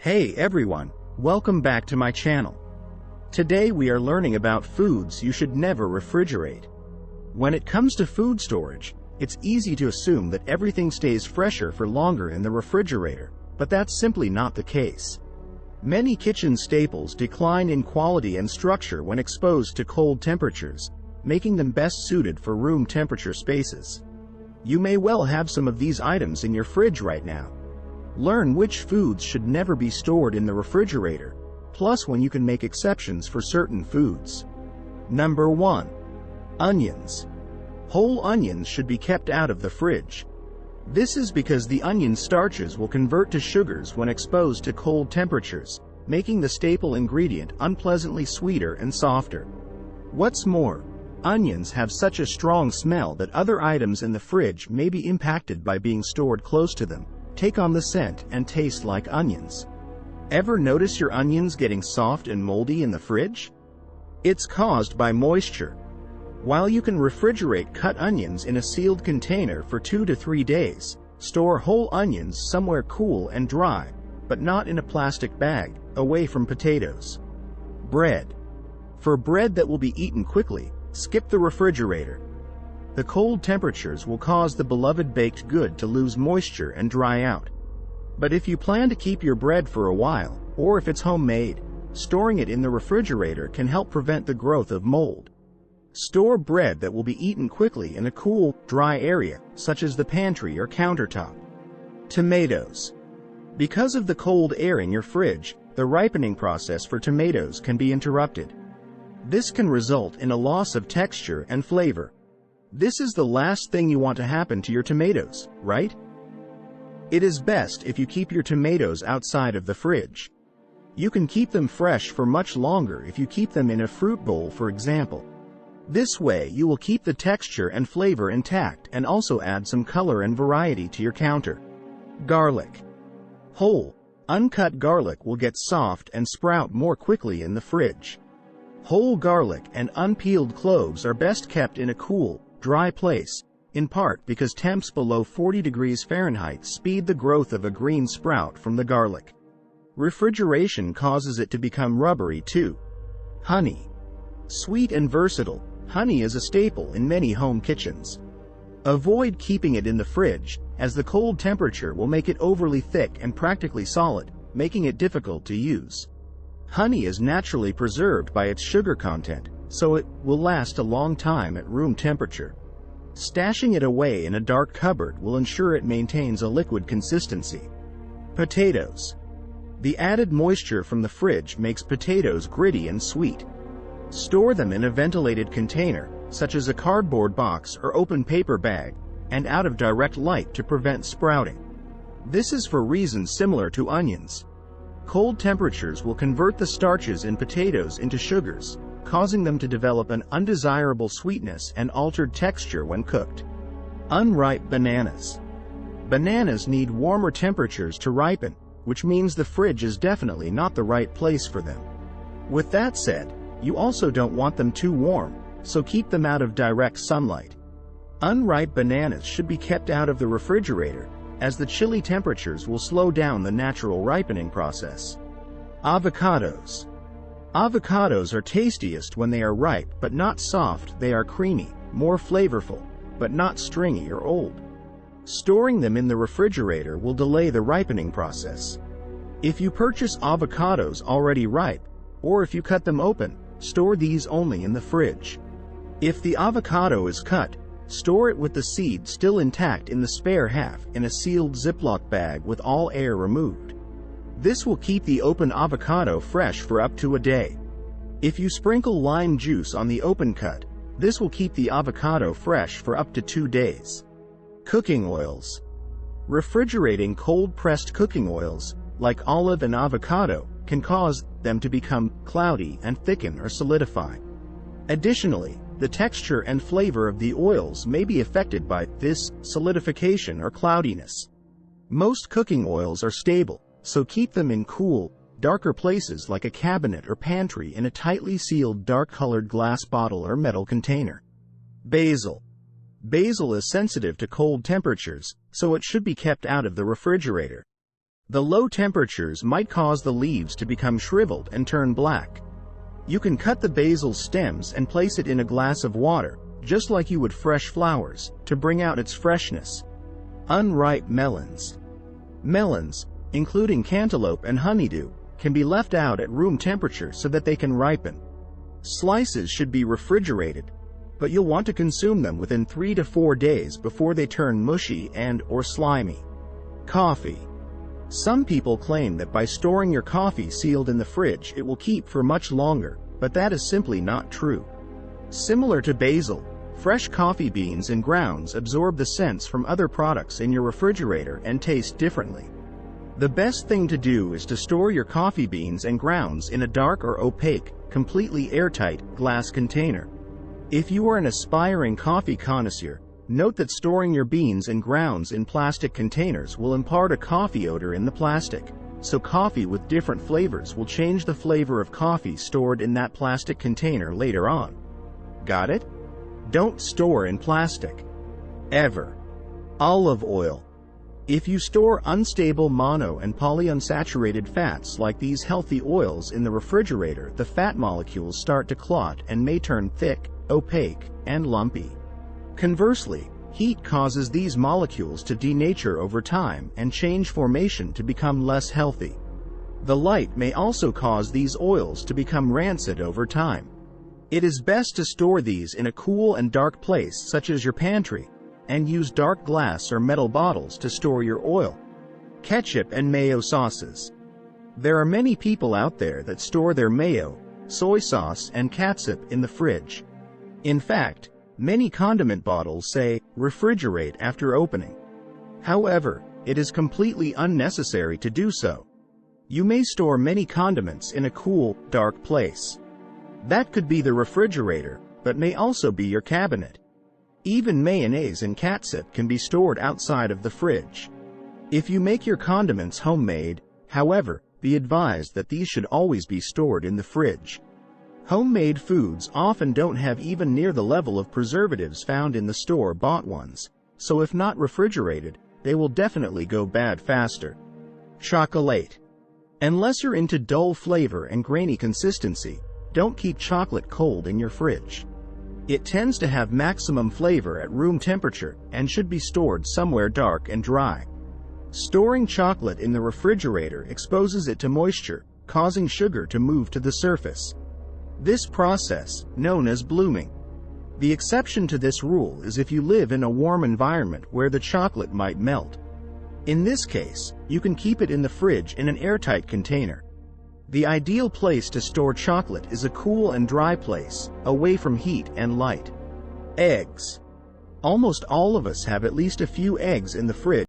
Hey everyone, welcome back to my channel. Today we are learning about foods you should never refrigerate. When it comes to food storage, it's easy to assume that everything stays fresher for longer in the refrigerator, but that's simply not the case. Many kitchen staples decline in quality and structure when exposed to cold temperatures, making them best suited for room temperature spaces. You may well have some of these items in your fridge right now. Learn which foods should never be stored in the refrigerator, plus when you can make exceptions for certain foods. Number 1. Onions. Whole onions should be kept out of the fridge. This is because the onion starches will convert to sugars when exposed to cold temperatures, making the staple ingredient unpleasantly sweeter and softer. What's more, onions have such a strong smell that other items in the fridge may be impacted by being stored close to them, take on the scent, and taste like onions. Ever notice your onions getting soft and moldy in the fridge? It's caused by moisture. While you can refrigerate cut onions in a sealed container for 2 to 3 days, store whole onions somewhere cool and dry, but not in a plastic bag, away from potatoes. Bread. For bread that will be eaten quickly, skip the refrigerator. The cold temperatures will cause the beloved baked good to lose moisture and dry out. But if you plan to keep your bread for a while, or if it's homemade, storing it in the refrigerator can help prevent the growth of mold. Store bread that will be eaten quickly in a cool, dry area, such as the pantry or countertop. Tomatoes. Because of the cold air in your fridge, the ripening process for tomatoes can be interrupted. This can result in a loss of texture and flavor. This is the last thing you want to happen to your tomatoes, right? It is best if you keep your tomatoes outside of the fridge. You can keep them fresh for much longer if you keep them in a fruit bowl, for example. This way you will keep the texture and flavor intact and also add some color and variety to your counter. Garlic. Whole, uncut garlic will get soft and sprout more quickly in the fridge. Whole garlic and unpeeled cloves are best kept in a cool, dry place, in part because temps below 40 degrees Fahrenheit speed the growth of a green sprout from the garlic. Refrigeration causes it to become rubbery too. Honey. Sweet and versatile, honey is a staple in many home kitchens. Avoid keeping it in the fridge, as the cold temperature will make it overly thick and practically solid, making it difficult to use. Honey is naturally preserved by its sugar content, so it will last a long time at room temperature. Stashing it away in a dark cupboard will ensure it maintains a liquid consistency. Potatoes. The added moisture from the fridge makes potatoes gritty and sweet. Store them in a ventilated container, such as a cardboard box or open paper bag, and out of direct light to prevent sprouting. This is for reasons similar to onions. Cold temperatures will convert the starches in potatoes into sugars, causing them to develop an undesirable sweetness and altered texture when cooked. Unripe bananas. Bananas need warmer temperatures to ripen, which means the fridge is definitely not the right place for them. With that said, you also don't want them too warm, so keep them out of direct sunlight. Unripe bananas should be kept out of the refrigerator, as the chilly temperatures will slow down the natural ripening process. Avocados. Avocados are tastiest when they are ripe but not soft. They are creamy, more flavorful, but not stringy or old. Storing them in the refrigerator will delay the ripening process. If you purchase avocados already ripe, or if you cut them open, store these only in the fridge. If the avocado is cut, store it with the seed still intact in the spare half in a sealed Ziploc bag with all air removed. This will keep the open avocado fresh for up to a day. If you sprinkle lime juice on the open cut, this will keep the avocado fresh for up to 2 days. Cooking oils. Refrigerating cold-pressed cooking oils, like olive and avocado, can cause them to become cloudy and thicken or solidify. Additionally, the texture and flavor of the oils may be affected by this solidification or cloudiness. Most cooking oils are stable, so keep them in cool, darker places like a cabinet or pantry in a tightly sealed dark-colored glass bottle or metal container. Basil. Basil is sensitive to cold temperatures, so it should be kept out of the refrigerator. The low temperatures might cause the leaves to become shriveled and turn black. You can cut the basil stems and place it in a glass of water, just like you would fresh flowers, to bring out its freshness. Unripe melons. Melons, including cantaloupe and honeydew, can be left out at room temperature so that they can ripen. Slices should be refrigerated, but you'll want to consume them within 3 to 4 days before they turn mushy and/or slimy. Coffee. Some people claim that by storing your coffee sealed in the fridge it will keep for much longer, but that is simply not true. Similar to basil, fresh coffee beans and grounds absorb the scents from other products in your refrigerator and taste differently. The best thing to do is to store your coffee beans and grounds in a dark or opaque, completely airtight, glass container. If you are an aspiring coffee connoisseur, note that storing your beans and grounds in plastic containers will impart a coffee odor in the plastic, so coffee with different flavors will change the flavor of coffee stored in that plastic container later on. Got it? Don't store in plastic. Ever. Olive oil. If you store unstable mono and polyunsaturated fats like these healthy oils in the refrigerator, the fat molecules start to clot and may turn thick, opaque, and lumpy. Conversely, heat causes these molecules to denature over time and change formation to become less healthy. The light may also cause these oils to become rancid over time. It is best to store these in a cool and dark place such as your pantry, and use dark glass or metal bottles to store your oil. Ketchup and mayo sauces. There are many people out there that store their mayo, soy sauce, and catsup in the fridge. In fact, many condiment bottles say, refrigerate after opening. However, it is completely unnecessary to do so. You may store many condiments in a cool, dark place. That could be the refrigerator, but may also be your cabinet. Even mayonnaise and catsup can be stored outside of the fridge. If you make your condiments homemade, however, be advised that these should always be stored in the fridge. Homemade foods often don't have even near the level of preservatives found in the store-bought ones, so if not refrigerated, they will definitely go bad faster. Chocolate. Unless you're into dull flavor and grainy consistency, don't keep chocolate cold in your fridge. It tends to have maximum flavor at room temperature and should be stored somewhere dark and dry. Storing chocolate in the refrigerator exposes it to moisture, causing sugar to move to the surface. This process, known as blooming. The exception to this rule is if you live in a warm environment where the chocolate might melt. In this case, you can keep it in the fridge in an airtight container. The ideal place to store chocolate is a cool and dry place, away from heat and light. Eggs. Almost all of us have at least a few eggs in the fridge.